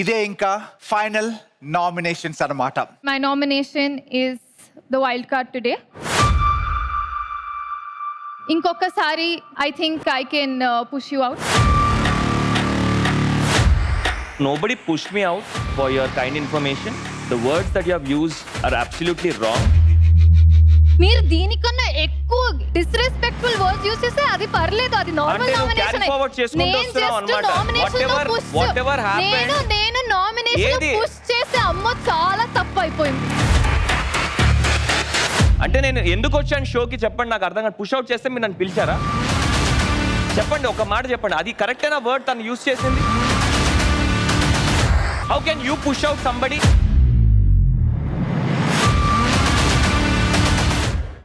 ఇదే ఇంకా final nominations అన్నమాట. My nomination is the wild card today. ఇంకొకసారి I think I can push you out. Nobody pushed me out for your kind information. The words that you have used are absolutely wrong. మీరు దీనికన్నా ఎక్కువ disrespectful words use చేస్తే అది పర్లేదు, అది normal అంటే నువ్వు నామినేషన్. carry forward చేసుకుంటూ వస్తున్నావు అన్నమాట. Whatever happened. నేను నామినేషన్ ఏది? పుష్ చేస్తే అమ్మో చాలా తప్పు అయిపోయింది. అంటే నేను ఎందుకు వచ్చాను షోకి చెప్పండి, నాకు అర్థం కాదు. పుష్ అవుట్ చేస్తే మీరు నన్ను పిలిచారా? చెప్పండి, ఒక మాట చెప్పండి, అది కరెక్టేనా వర్డ్ తను యూస్ చేసింది? How can you push out somebody?